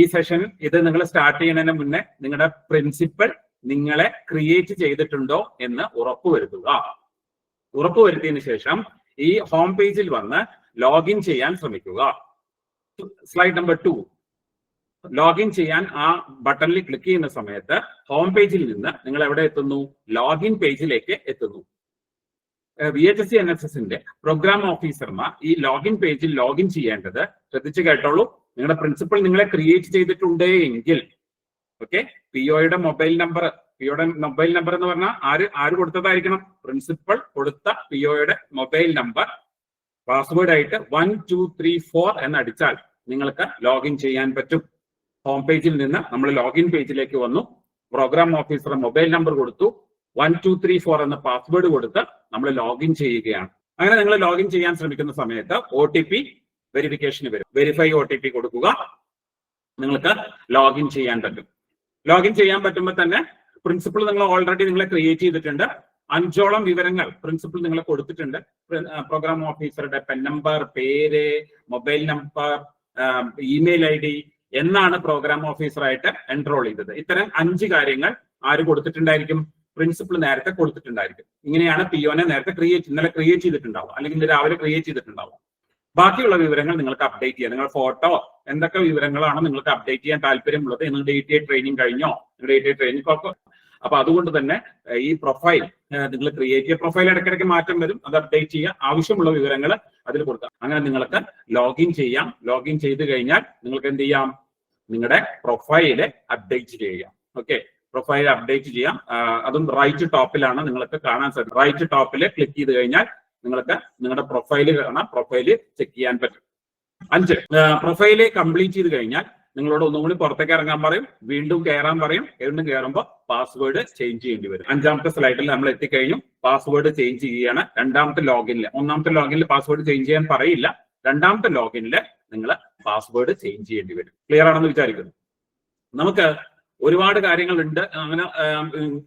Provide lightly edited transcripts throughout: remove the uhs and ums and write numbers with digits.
ഈ സെഷൻ ഇത് നിങ്ങൾ സ്റ്റാർട്ട് ചെയ്യുന്നതിന് മുന്നേ നിങ്ങളുടെ പ്രിൻസിപ്പൽ നിങ്ങളെ ക്രിയേറ്റ് ചെയ്തിട്ടുണ്ടോ എന്ന് ഉറപ്പുവരുത്തുക. ഉറപ്പുവരുത്തിയതിനു ശേഷം ഈ ഹോം പേജിൽ വന്ന് ലോഗിൻ ചെയ്യാൻ ശ്രമിക്കുക. Slide number 2. ലോഗിൻ ചെയ്യാൻ ആ ബട്ടണിൽ ക്ലിക്ക് ചെയ്യുന്ന സമയത്ത് ഹോം പേജിൽ നിന്ന് നിങ്ങൾ എവിടെ എത്തുന്നു? ലോഗിൻ പേജിലേക്ക് എത്തുന്നു. VHSC NSSന്റെ പ്രോഗ്രാം ഓഫീസർമാർ ഈ ലോഗിൻ പേജിൽ ലോഗിൻ ചെയ്യേണ്ടത് ശ്രദ്ധിച്ച് കേട്ടോളൂ. നിങ്ങളുടെ പ്രിൻസിപ്പൽ നിങ്ങളെ ക്രിയേറ്റ് ചെയ്തിട്ടുണ്ട് എങ്കിൽ ഓക്കെ, പിഒയുടെ മൊബൈൽ നമ്പർ എന്ന് പറഞ്ഞാൽ ആര് കൊടുത്തതായിരിക്കണം? പ്രിൻസിപ്പൽ കൊടുത്ത പിഒയുടെ മൊബൈൽ നമ്പർ പാസ്വേഡ് ആയിട്ട് 1234 എന്ന് അടിച്ചാൽ നിങ്ങൾക്ക് ലോഗിൻ ചെയ്യാൻ പറ്റും. ഹോം പേജിൽ നിന്ന് നമ്മൾ ലോഗിൻ പേജിലേക്ക് വന്നു. പ്രോഗ്രാം ഓഫീസർ മൊബൈൽ നമ്പർ കൊടുത്തു, 1234 എന്ന പാസ്വേഡ് കൊടുത്ത് നമ്മൾ ലോഗിൻ ചെയ്യുകയാണ്. അങ്ങനെ നിങ്ങൾ ലോഗിൻ ചെയ്യാൻ ശ്രമിക്കുന്ന സമയത്ത് OTP വെരിഫിക്കേഷന് വരും. വെരിഫൈ OTP കൊടുക്കുക, നിങ്ങൾക്ക് ലോഗിൻ ചെയ്യാൻ പറ്റും. ലോഗിൻ ചെയ്യാൻ പറ്റുമ്പോൾ തന്നെ പ്രിൻസിപ്പൾ നിങ്ങൾ ഓൾറെഡി നിങ്ങളെ ക്രിയേറ്റ് ചെയ്തിട്ടുണ്ട്. 5ഓളം വിവരങ്ങൾ പ്രിൻസിപ്പൾ നിങ്ങളെ കൊടുത്തിട്ടുണ്ട്. പ്രോഗ്രാം ഓഫീസറുടെ പെൻ നമ്പർ, പേര്, മൊബൈൽ നമ്പർ, ഇമെയിൽ ID, എന്നാണ് പ്രോഗ്രാം ഓഫീസറായിട്ട് എൻറോൾ ചെയ്തത്. ഇത്തരം 5 കാര്യങ്ങൾ ആര് കൊടുത്തിട്ടുണ്ടായിരിക്കും? പ്രിൻസിപ്പൾ നേരത്തെ കൊടുത്തിട്ടുണ്ടായിരിക്കും. ഇങ്ങനെയാണ് പിഒനെ നേരത്തെ ഇന്നലെ ക്രിയേറ്റ് ചെയ്തിട്ടുണ്ടാവും, അല്ലെങ്കിൽ ഇന്ന് രാവിലെ ക്രിയേറ്റ് ചെയ്തിട്ടുണ്ടാവും. ബാക്കിയുള്ള വിവരങ്ങൾ നിങ്ങൾക്ക് അപ്ഡേറ്റ് ചെയ്യാം. നിങ്ങൾ ഫോട്ടോ എന്തൊക്കെ വിവരങ്ങളാണ് നിങ്ങൾക്ക് അപ്ഡേറ്റ് ചെയ്യാൻ താല്പര്യമുള്ളത്? നിങ്ങളുടെ ETA ട്രെയിനിങ് കഴിഞ്ഞോ? നിങ്ങളുടെ ETA ട്രെയിനിങ് അപ്പൊ അതുകൊണ്ട് തന്നെ ഈ പ്രൊഫൈൽ നിങ്ങൾ ക്രിയേറ്റ് ചെയ്യുക. പ്രൊഫൈൽ ഇടയ്ക്കിടയ്ക്ക് മാറ്റം വരും, അത് അപ്ഡേറ്റ് ചെയ്യുക. ആവശ്യമുള്ള വിവരങ്ങൾ അതിൽ കൊടുക്കാം. അങ്ങനെ നിങ്ങൾക്ക് ലോഗിൻ ചെയ്യാം. ലോഗിൻ ചെയ്ത് കഴിഞ്ഞാൽ നിങ്ങൾക്ക് എന്ത് ചെയ്യാം? നിങ്ങളുടെ പ്രൊഫൈല് അപ്ഡേറ്റ് ചെയ്യാം. ഓക്കെ, പ്രൊഫൈൽ അപ്ഡേറ്റ് ചെയ്യാം. അതും റൈറ്റ് ടോപ്പിലാണ് നിങ്ങൾക്ക് കാണാൻ സാധിക്കും. റൈറ്റ് ടോപ്പിൽ ക്ലിക്ക് ചെയ്ത് കഴിഞ്ഞാൽ നിങ്ങൾക്ക് നിങ്ങളുടെ പ്രൊഫൈല് കാണാം. പ്രൊഫൈല് ചെക്ക് ചെയ്യാൻ പറ്റും. 5 പ്രൊഫൈല് കംപ്ലീറ്റ് ചെയ്ത് കഴിഞ്ഞാൽ നിങ്ങളോട് ഒന്നും കൂടി പുറത്തേക്ക് ഇറങ്ങാൻ പറയും, വീണ്ടും കയറാൻ പറയും. വീണ്ടും കയറുമ്പോൾ പാസ്വേഡ് ചേഞ്ച് ചെയ്യേണ്ടി വരും. 5ാമത്തെ സ്ലൈഡിൽ നമ്മൾ എത്തിക്കഴിഞ്ഞു. പാസ്വേഡ് ചേഞ്ച് ചെയ്യുകയാണ്. 2ാമത്തെ ലോഗിനിൽ, 1ാമത്തെ ലോഗിനിൽ പാസ്വേഡ് ചേഞ്ച് ചെയ്യാൻ പറയില്ല. 2ാമത്തെ ലോഗിനിൽ നിങ്ങൾ പാസ്വേഡ് ചേഞ്ച് ചെയ്യേണ്ടി വരും. ക്ലിയർ ആണെന്ന് വിചാരിക്കുന്നു. നമുക്ക് ഒരുപാട് കാര്യങ്ങൾ ഉണ്ട് അങ്ങനെ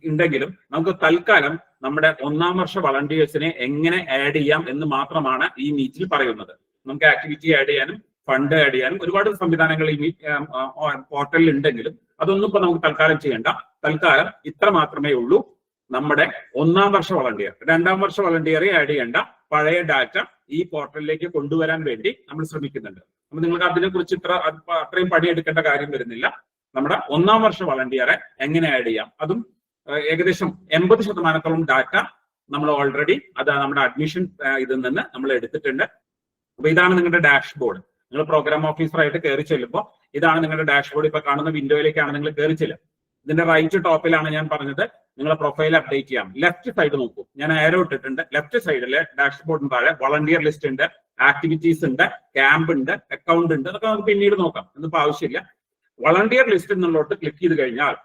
ഉണ്ടെങ്കിലും നമുക്ക് തൽക്കാലം നമ്മുടെ 1ാം വർഷ വളണ്ടിയേഴ്സിനെ എങ്ങനെ ആഡ് ചെയ്യാം എന്ന് മാത്രമാണ് ഈ മീറ്റിൽ പറയുന്നത്. നമുക്ക് ആക്ടിവിറ്റി ആഡ് ചെയ്യാനും ഫണ്ട് ആഡ് ചെയ്യാനും ഒരുപാട് സംവിധാനങ്ങൾ ഈ പോർട്ടലിൽ ഉണ്ടെങ്കിലും അതൊന്നും ഇപ്പൊ നമുക്ക് തൽക്കാലം ചെയ്യണ്ട. തൽക്കാലം ഇത്ര മാത്രമേ ഉള്ളൂ. നമ്മുടെ 1ാം വർഷ വളണ്ടിയർ, 2ാം വർഷ വളണ്ടിയറെ ആഡ് ചെയ്യേണ്ട പഴയ ഡാറ്റ ഈ പോർട്ടലിലേക്ക് കൊണ്ടുവരാൻ വേണ്ടി നമ്മൾ ശ്രമിക്കുന്നുണ്ട്. അപ്പൊ നിങ്ങൾക്ക് അതിനെക്കുറിച്ച് അത്രയും പണിയെടുക്കേണ്ട കാര്യം വരുന്നില്ല. നമ്മുടെ 1ാം വർഷ വളണ്ടിയറെ എങ്ങനെ ആഡ് ചെയ്യാം, അതും ഏകദേശം 80% ഡാറ്റ നമ്മൾ ഓൾറെഡി അത് നമ്മുടെ അഡ്മിഷൻ ഇതിൽ നിന്ന് നമ്മൾ എടുത്തിട്ടുണ്ട്. അപ്പൊ ഇതാണ് നിങ്ങളുടെ ഡാഷ്ബോർഡ്. നിങ്ങൾ പ്രോഗ്രാം ഓഫീസറായിട്ട് കയറി ചെല്ലുമ്പോൾ ഇതാണ് നിങ്ങളുടെ ഡാഷ്ബോർഡ്. ഇപ്പൊ കാണുന്ന വിൻഡോയിലേക്കാണ് നിങ്ങൾ കയറി ചെല്ലുക. ഇതിന്റെ റൈറ്റ് ടോപ്പിലാണ് ഞാൻ പറഞ്ഞത് നിങ്ങളെ പ്രൊഫൈൽ അപ്ഡേറ്റ് ചെയ്യാം. ലെഫ്റ്റ് സൈഡ് നോക്കൂ, ഞാൻ ആരോ ഇട്ടിട്ടുണ്ട്. ലെഫ്റ്റ് സൈഡില് ഡാഷ്ബോർഡിന് താഴെ വളണ്ടിയർ ലിസ്റ്റ് ഉണ്ട്, ആക്ടിവിറ്റീസ് ഉണ്ട്, ക്യാമ്പ് ഉണ്ട്, അക്കൗണ്ട് ഉണ്ട്. അതൊക്കെ നമുക്ക് പിന്നീട് നോക്കാം, എന്നിപ്പോ ആവശ്യമില്ല. വളണ്ടിയർ ലിസ്റ്റ് എന്നുള്ളോട്ട് ക്ലിക്ക് ചെയ്ത് കഴിഞ്ഞാൽ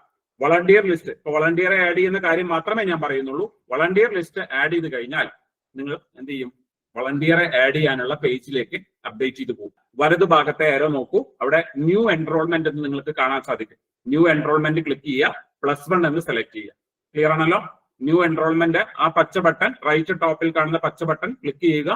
വളണ്ടിയർ ലിസ്റ്റ്, ഇപ്പൊ വളണ്ടിയറെ ആഡ് ചെയ്യുന്ന കാര്യം മാത്രമേ ഞാൻ പറയുന്നുള്ളൂ. വളണ്ടിയർ ലിസ്റ്റ് ആഡ് ചെയ്ത് കഴിഞ്ഞാൽ നിങ്ങൾ എന്ത് ചെയ്യും? വളണ്ടിയറെ ആഡ് ചെയ്യാനുള്ള പേജിലേക്ക് അപ്ഡേറ്റ് ചെയ്ത് പോകും. വലതു ഭാഗത്തെ ഏരോ നോക്കൂ, അവിടെ ന്യൂ എൻറോൾമെന്റ് എന്ന് നിങ്ങൾക്ക് കാണാൻ സാധിക്കും. ന്യൂ എൻറോൾമെന്റ് ക്ലിക്ക് ചെയ്യുക, +1 എന്ന് സെലക്ട് ചെയ്യുക. ക്ലിയർ ആണല്ലോ? ന്യൂ എൻറോൾമെന്റ്, ആ പച്ച ബട്ടൺ, റൈറ്റ് ടോപ്പിൽ കാണുന്ന പച്ച ബട്ടൺ ക്ലിക്ക് ചെയ്യുക.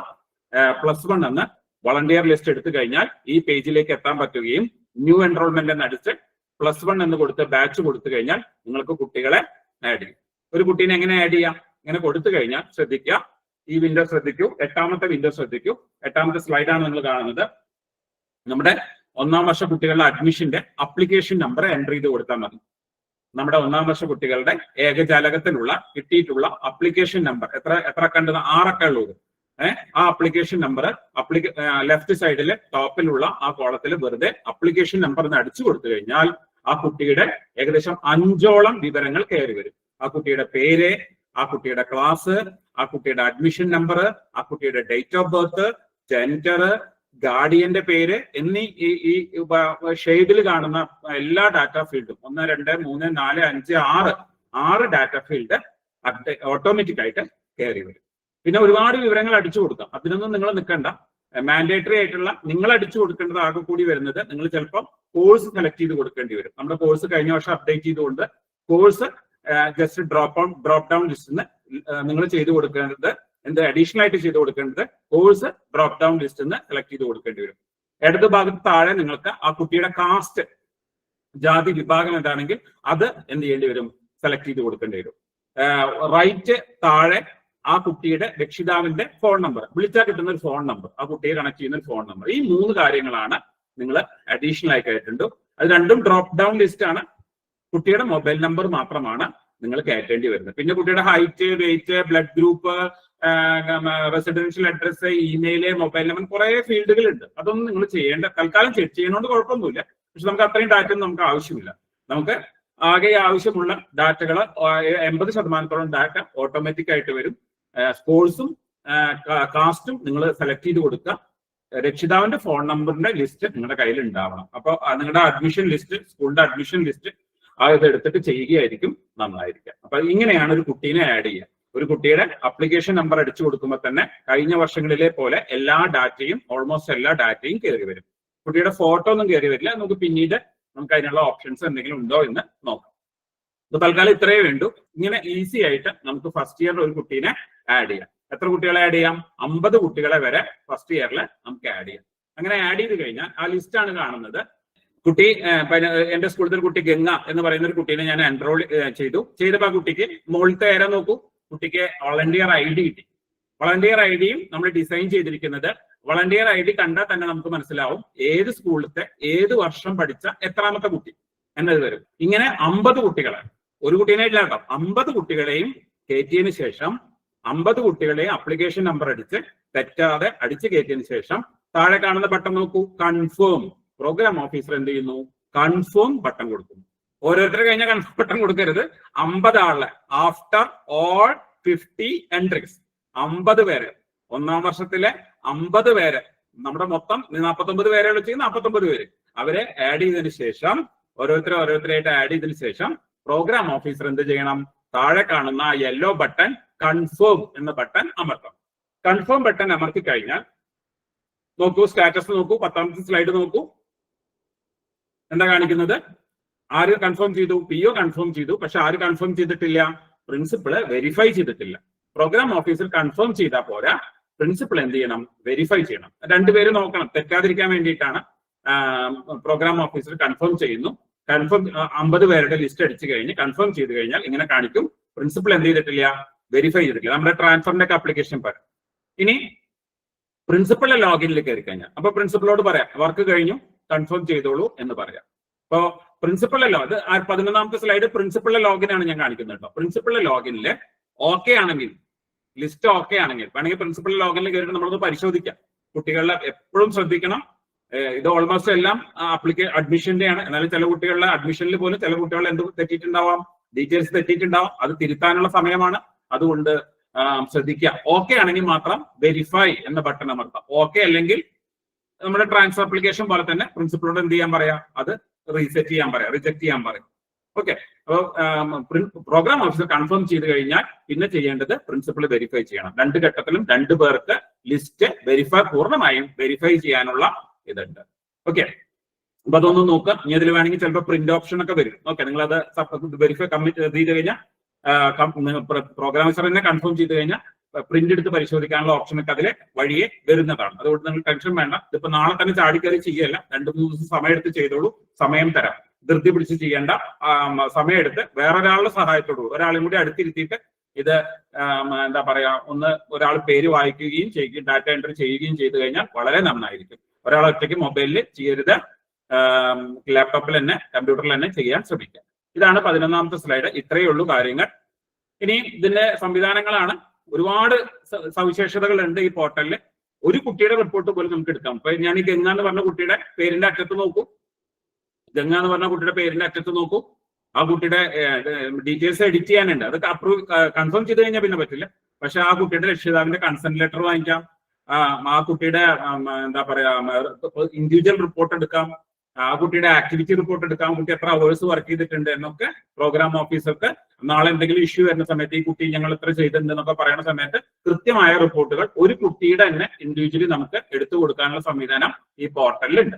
+1 എന്ന് വളണ്ടിയർ ലിസ്റ്റ് എടുത്തു കഴിഞ്ഞാൽ ഈ പേജിലേക്ക് എത്താൻ പറ്റുകയും ന്യൂ എൻറോൾമെന്റ് എന്ന് അടിച്ച് +1 എന്ന് കൊടുത്ത് ബാച്ച് കൊടുത്തു കഴിഞ്ഞാൽ നിങ്ങൾക്ക് കുട്ടികളെ ആഡ് ചെയ്യും. ഒരു കുട്ടീനെ എങ്ങനെ ആഡ് ചെയ്യാം? ഇങ്ങനെ കൊടുത്തു കഴിഞ്ഞാൽ ശ്രദ്ധിക്കുക, ഈ വിൻഡോ ശ്രദ്ധിക്കൂ, 8ാമത്തെ വിൻഡോ ശ്രദ്ധിക്കൂ. 8ാമത്തെ സ്ലൈഡാണ് നിങ്ങൾ കാണുന്നത്. നമ്മുടെ 1ാം വർഷ കുട്ടികളുടെ അഡ്മിഷന്റെ അപ്ലിക്കേഷൻ നമ്പർ എൻ്റർ ചെയ്ത് കൊടുത്താൽ മതി. നമ്മുടെ 1ാം വർഷ കുട്ടികളുടെ ഏകജാലകത്തിലുള്ള കിട്ടിയിട്ടുള്ള അപ്ലിക്കേഷൻ നമ്പർ എത്ര കണ്ടത്? 6 അക്ക ഉള്ളത്. ആ അപ്ലിക്കേഷൻ നമ്പർ ലെഫ്റ്റ് സൈഡിലെ ടോപ്പിലുള്ള ആ കോളത്തിൽ വെറുതെ അപ്ലിക്കേഷൻ നമ്പർ എന്ന് അടിച്ചു കൊടുത്തു കഴിഞ്ഞാൽ ആ കുട്ടിയുടെ ഏകദേശം 5ഓളം വിവരങ്ങൾ കയറി വരും. ആ കുട്ടിയുടെ പേര്, ആ കുട്ടിയുടെ ക്ലാസ്, ആ കുട്ടിയുടെ അഡ്മിഷൻ നമ്പർ, ആ കുട്ടിയുടെ ഡേറ്റ് ഓഫ് ബർത്ത്, ജെൻഡർ, ഗാർഡിയന്റെ പേര് എന്നീ ഈ ഷെയ്ഡിൽ കാണുന്ന എല്ലാ ഡാറ്റ ഫീൽഡും 1, 2, 3, 4, 5, 6 ഡാറ്റ ഫീൽഡ് ഓട്ടോമാറ്റിക് ആയിട്ട് കയറി വരും. പിന്നെ ഒരുപാട് വിവരങ്ങൾ അടിച്ചു കൊടുക്കാം. അതിനൊന്നും നിങ്ങൾ നിൽക്കണ്ട. മാൻഡേറ്ററി ആയിട്ടുള്ള നിങ്ങൾ അടിച്ചു കൊടുക്കേണ്ടത് ആകെ കൂടി വരുന്നത് നിങ്ങൾ ചിലപ്പോൾ കോഴ്സ് സെലക്ട് ചെയ്ത് കൊടുക്കേണ്ടി വരും. നമ്മുടെ കോഴ്സ് കഴിഞ്ഞ വർഷം അപ്ഡേറ്റ് ചെയ്തുകൊണ്ട് കോഴ്സ് ജസ്റ്റ് ഡ്രോപ്പ് ഡൗൺ ലിസ്റ്റിൽ നിന്ന് നിങ്ങൾ ചെയ്ത് കൊടുക്കേണ്ടത് എന്ത് അഡീഷണൽ ആയിട്ട് ചെയ്ത് കൊടുക്കേണ്ടത് കോഴ്സ് ഡ്രോപ്പ് ഡൗൺ ലിസ്റ്റിൽ നിന്ന് സെലക്ട് ചെയ്ത് കൊടുക്കേണ്ടി വരും. ഇടത് ഭാഗത്ത് താഴെ നിങ്ങൾക്ക് ആ കുട്ടിയുടെ കാസ്റ്റ് ജാതി വിഭാഗം എന്താണെങ്കിൽ അത് എന്ത് ചെയ്യേണ്ടി വരും, സെലക്ട് ചെയ്ത് കൊടുക്കേണ്ടി വരും. റൈറ്റ് താഴെ ആ കുട്ടിയുടെ രക്ഷിതാവിന്റെ ഫോൺ നമ്പർ, വിളിച്ചാൽ കിട്ടുന്ന ഒരു ഫോൺ നമ്പർ, ആ കുട്ടിയെ കണക്ട് ചെയ്യുന്ന ഒരു ഫോൺ നമ്പർ. ഈ 3 കാര്യങ്ങളാണ് നിങ്ങൾ അഡീഷണൽ ആയി കയറ്റുണ്ട്. അത് രണ്ടും ഡ്രോപ്പ് ഡൗൺ ലിസ്റ്റ് ആണ്. കുട്ടിയുടെ മൊബൈൽ നമ്പർ മാത്രമാണ് നിങ്ങൾ കയറ്റേണ്ടി വരുന്നത്. പിന്നെ കുട്ടിയുടെ height, weight, blood group, residential address, email, mobile number, കുറെ ഫീൽഡുകൾ ഉണ്ട്. അതൊന്നും നിങ്ങൾ ചെയ്യേണ്ട, തൽക്കാലം ചെയ്യുന്നതുകൊണ്ട് കുഴപ്പമൊന്നുമില്ല. പക്ഷെ നമുക്ക് അത്രയും ഡാറ്റ ഒന്നും നമുക്ക് ആവശ്യമില്ല. നമുക്ക് ആകെ ആവശ്യമുള്ള ഡാറ്റകൾ 80% ഡാറ്റ ഓട്ടോമാറ്റിക് ആയിട്ട് വരും. സ്പോർട്സും കാസ്റ്റും നിങ്ങൾ സെലക്ട് ചെയ്ത് കൊടുക്കുക. രക്ഷിതാവിന്റെ ഫോൺ നമ്പറിന്റെ ലിസ്റ്റ് നിങ്ങളുടെ കയ്യിൽ ഉണ്ടാവണം. അപ്പോൾ നിങ്ങളുടെ അഡ്മിഷൻ ലിസ്റ്റ്, സ്കൂളിന്റെ അഡ്മിഷൻ ലിസ്റ്റ് ഇത് എടുത്തിട്ട് ചെയ്യുകയായിരിക്കും നന്നായിരിക്കും. അപ്പൊ ഇങ്ങനെയാണ് ഒരു കുട്ടീനെ ആഡ് ചെയ്യുക. ഒരു കുട്ടിയുടെ അപ്ലിക്കേഷൻ നമ്പർ അടിച്ചു കൊടുക്കുമ്പോൾ തന്നെ കഴിഞ്ഞ വർഷങ്ങളിലെ പോലെ എല്ലാ ഡാറ്റയും, ഓൾമോസ്റ്റ് എല്ലാ ഡാറ്റയും കയറി വരും. കുട്ടിയുടെ ഫോട്ടോ ഒന്നും കയറി വരില്ല. നമുക്ക് പിന്നീട് നമുക്ക് അതിനുള്ള ഓപ്ഷൻസ് എന്തെങ്കിലും ഉണ്ടോ എന്ന് നോക്കാം. അപ്പൊ തൽക്കാലം ഇത്രയേ വേണ്ടൂ. ഇങ്ങനെ ഈസി ആയിട്ട് നമുക്ക് ഫസ്റ്റ് ഇയറിൽ ഒരു കുട്ടീനെ ആഡ് ചെയ്യാം. എത്ര കുട്ടികളെ ആഡ് ചെയ്യാം? 50 കുട്ടികളെ വരെ ഫസ്റ്റ് ഇയറിൽ നമുക്ക് ആഡ് ചെയ്യാം. അങ്ങനെ ആഡ് ചെയ്ത് കഴിഞ്ഞാൽ ആ ലിസ്റ്റാണ് കാണുന്നത്. കുട്ടി, എന്റെ സ്കൂളിൽ ഒരു കുട്ടി ഗംഗ എന്ന് പറയുന്ന ഒരു കുട്ടീനെ ഞാൻ എൻറോൾ ചെയ്തപ്പോൾ ആ കുട്ടിക്ക് മുകളിലത്തെ ഏറെ നോക്കൂ, കുട്ടിക്ക് വളണ്ടിയർ ഐ ഡി കിട്ടി. വളണ്ടിയർ ഐ ഡിയും നമ്മൾ ഡിസൈൻ ചെയ്തിരിക്കുന്നത്, വളണ്ടിയർ ഐ ഡി കണ്ടാൽ തന്നെ നമുക്ക് മനസ്സിലാവും ഏത് സ്കൂളിലത്തെ ഏത് വർഷം പഠിച്ച എത്രാമത്തെ കുട്ടി എന്നത് വരും. ഇങ്ങനെ 50 കുട്ടികളെ, ഒരു കുട്ടീനെ ഇല്ല കേട്ടോ, 50 കുട്ടികളെയും കയറ്റിയതിന് ശേഷം 50 കുട്ടികളെയും അപ്ലിക്കേഷൻ നമ്പർ അടിച്ച് തെറ്റാതെ അടിച്ച് കയറ്റിയതിന് ശേഷം താഴെ കാണുന്ന ബട്ടൺ നോക്കൂ, കൺഫേം. പ്രോഗ്രാം ഓഫീസർ എന്ത് ചെയ്യുന്നു? കൺഫേം ബട്ടൺ കൊടുക്കുന്നു. ഓരോരുത്തർ കഴിഞ്ഞ കൺഫേം ബട്ടൺ കൊടുക്കരുത്. 50 ആളെ, ആഫ്റ്റർ ഓൾ 50 എൻട്രീസ്, 50 പേര്, ഒന്നാം വർഷത്തിലെ 50 പേര്, നമ്മുടെ മൊത്തം 49 പേരെ വിളിച്ച് 49 പേര്, അവരെ ആഡ് ചെയ്തതിനു ശേഷം ഓരോരുത്തരായിട്ട് ആഡ് ചെയ്തതിനു ശേഷം പ്രോഗ്രാം ഓഫീസർ എന്ത് ചെയ്യണം? താഴെ കാണുന്ന ആ യെല്ലോ ബട്ടൺ കൺഫേം എന്ന ബട്ടൺ അമർത്തണം. കൺഫേം ബട്ടൺ അമർത്തി കഴിഞ്ഞാൽ നോക്കൂ, സ്റ്റാറ്റസ് നോക്കൂ, 10ാമത്തെ സ്ലൈഡ് നോക്കൂ. എന്താ കാണിക്കുന്നത്? ആര് കൺഫേം ചെയ്തു? PO കൺഫേം ചെയ്തു. പക്ഷെ ആര് കൺഫേം ചെയ്തിട്ടില്ല? പ്രിൻസിപ്പള് വെരിഫൈ ചെയ്തിട്ടില്ല. പ്രോഗ്രാം ഓഫീസർ കൺഫേം ചെയ്താൽ പോരാ, പ്രിൻസിപ്പൾ എന്ത് ചെയ്യണം? വെരിഫൈ ചെയ്യണം. 2 പേര് നോക്കണം, തെറ്റാതിരിക്കാൻ വേണ്ടിയിട്ടാണ് പ്രോഗ്രാം ഓഫീസർ കൺഫേം ചെയ്യുന്നു. കൺഫേം 50 പേരുടെ ലിസ്റ്റ് അടിച്ചു കഴിഞ്ഞ് കൺഫേം ചെയ്ത് കഴിഞ്ഞാൽ ഇങ്ങനെ കാണിക്കും, പ്രിൻസിപ്പൾ എന്ത് ചെയ്തിട്ടില്ല? വെരിഫൈ ചെയ്തിട്ടില്ല. നമ്മുടെ ട്രാൻസ്ഫറിന്റെ ഒക്കെ ആപ്ലിക്കേഷൻ പറയാം. ഇനി പ്രിൻസിപ്പളിലെ ലോഗിനിൽ കയറി കഴിഞ്ഞാൽ അപ്പൊ പ്രിൻസിപ്പളോട് പറയാം വർക്ക് കഴിഞ്ഞു, കൺഫേം ചെയ്തോളൂ എന്ന് പറയാം. അപ്പോ പ്രിൻസിപ്പളിലെ ഇത് 11ാമത്തെ സ്ലൈഡ് പ്രിൻസിപ്പളിലെ ലോഗിനാണ് ഞാൻ കാണിക്കുന്നത് കേട്ടോ. പ്രിൻസിപ്പളിലെ ലോഗിനില് ഓക്കെ ആണെങ്കിൽ, ലിസ്റ്റ് ഓക്കെ ആണെങ്കിൽ വേണമെങ്കിൽ പ്രിൻസിപ്പളിലെ ലോഗിനിൽ കയറിയിട്ട് നമ്മളത് പരിശോധിക്കാം. കുട്ടികളെ എപ്പോഴും ശ്രദ്ധിക്കണം. ഇത് ഓൾമോസ്റ്റ് എല്ലാം അഡ്മിഷന്റെ ആണ്. എന്നാലും ചില കുട്ടികളുടെ അഡ്മിഷനിൽ പോലും ചില കുട്ടികൾ എന്ത് തെറ്റിയിട്ടുണ്ടാവാം, ഡീറ്റെയിൽസ് തെറ്റിയിട്ടുണ്ടാവാം. അത് തിരുത്താനുള്ള സമയമാണ്. അതുകൊണ്ട് ശ്രദ്ധിക്കുക. ഓക്കെ ആണെങ്കിൽ മാത്രം വെരിഫൈ എന്ന ബട്ടൺ അമർത്താം. ഓക്കെ അല്ലെങ്കിൽ നമ്മുടെ ട്രാൻസ്ഫർ ആപ്ലിക്കേഷൻ പോലെ തന്നെ പ്രിൻസിപ്പളോട് എന്ത് ചെയ്യാൻ പറയാം? അത് റീസെറ്റ് ചെയ്യാൻ പറയാം, റിജക്ട് ചെയ്യാൻ പറയും. ഓക്കെ. അപ്പോൾ പ്രോഗ്രാം ഓഫീസർ കൺഫേം ചെയ്ത് കഴിഞ്ഞാൽ പിന്നെ ചെയ്യേണ്ടത് പ്രിൻസിപ്പൾ വെരിഫൈ ചെയ്യണം. 2 ഘട്ടത്തിലും 2 പേർക്ക് ലിസ്റ്റ് പൂർണ്ണമായും വെരിഫൈ ചെയ്യാനുള്ള ഇതുണ്ട്. ഓക്കെ. അപ്പൊ അതൊന്നും നോക്കുക. ഇനി അതിൽ വേണമെങ്കിൽ ചിലപ്പോൾ പ്രിന്റ് ഓപ്ഷൻ ഒക്കെ വരും. ഓക്കെ. നിങ്ങൾ അത് വെരിഫൈ കമ്മിറ്റ് ചെയ്ത് കഴിഞ്ഞാൽ പ്രോഗ്രാം ഓഫീസർ തന്നെ കൺഫേം ചെയ്ത് കഴിഞ്ഞാൽ പ്രിന്റ് എടുത്ത് പരിശോധിക്കാനുള്ള ഓപ്ഷൻ ഒക്കെ അതിലെ വഴിയെ വരുന്നതാണ്. അതുകൊണ്ട് നിങ്ങൾ ടെൻഷൻ വേണ്ട. ഇതിപ്പോ നാളെ തന്നെ ചാടിക്കറി ചെയ്യല്ല, 2-3 ദിവസം സമയം എടുത്ത് ചെയ്തോളൂ. സമയം തരാം, ധൃതി പിടിച്ച് ചെയ്യേണ്ട. സമയം എടുത്ത് വേറൊരാളുടെ സഹായത്തോടു ഒരാളും കൂടി അടുത്തിരുത്തിയിട്ട് ഇത് എന്താ പറയാ, ഒരാൾ പേര് വായിക്കുകയും ചെയ്യുകയും ഡാറ്റ എൻട്രി ചെയ്യുകയും ചെയ്തു കഴിഞ്ഞാൽ വളരെ നന്നായിരിക്കും. ഒരാൾ ഒറ്റയ്ക്ക് മൊബൈലിൽ ചെയ്യരുത്, ലാപ്ടോപ്പിൽ തന്നെ കമ്പ്യൂട്ടറിൽ തന്നെ ചെയ്യാൻ ശ്രമിക്കുക. ഇതാണ് 11ാമത്തെ സ്ലൈഡ്. ഇത്രയേ ഉള്ളൂ കാര്യങ്ങൾ. ഇനി ഇതിന്റെ സംവിധാനങ്ങളാണ്. ഒരുപാട് സവിശേഷതകൾ ഉണ്ട് ഈ പോർട്ടലിൽ. ഒരു കുട്ടിയുടെ റിപ്പോർട്ട് പോലും നമുക്ക് എടുക്കാം. ഇപ്പൊ ഞാൻ ഈ ഗംഗ എന്ന് പറഞ്ഞ കുട്ടിയുടെ പേരിന്റെ അറ്റത്ത് നോക്കൂ. ഗംഗ എന്ന് പറഞ്ഞ കുട്ടിയുടെ പേരിന്റെ അറ്റത്ത് നോക്കൂ. ആ കുട്ടിയുടെ ഡീറ്റെയിൽസ് എഡിറ്റ് ചെയ്യാനുണ്ട്. അത് കൺഫേം ചെയ്ത് കഴിഞ്ഞാൽ പിന്നെ പറ്റില്ല. പക്ഷെ ആ കുട്ടിയുടെ രക്ഷിതാവിന്റെ കൺസെന്റ് ലെറ്റർ വാങ്ങിക്കാം. ആ കുട്ടിയുടെ എന്താ പറയാ ഇൻഡിവിജ്വൽ റിപ്പോർട്ട് എടുക്കാം. ആ കുട്ടിയുടെ ആക്ടിവിറ്റി റിപ്പോർട്ട് എടുക്കാം. കുട്ടി എത്ര അവേഴ്സ് വർക്ക് ചെയ്തിട്ടുണ്ട് എന്നൊക്കെ പ്രോഗ്രാം ഓഫീസർക്ക് നാളെ എന്തെങ്കിലും ഇഷ്യൂ വരുന്ന സമയത്ത് ഈ കുട്ടി ഞങ്ങൾ എത്ര ചെയ്തിട്ടുണ്ട് എന്നൊക്കെ പറയുന്ന സമയത്ത് കൃത്യമായ റിപ്പോർട്ടുകൾ ഒരു കുട്ടിയുടെ തന്നെ ഇൻഡിവിജ്വലി നമുക്ക് എടുത്തു കൊടുക്കാനുള്ള സംവിധാനം ഈ പോർട്ടലിൽ ഉണ്ട്.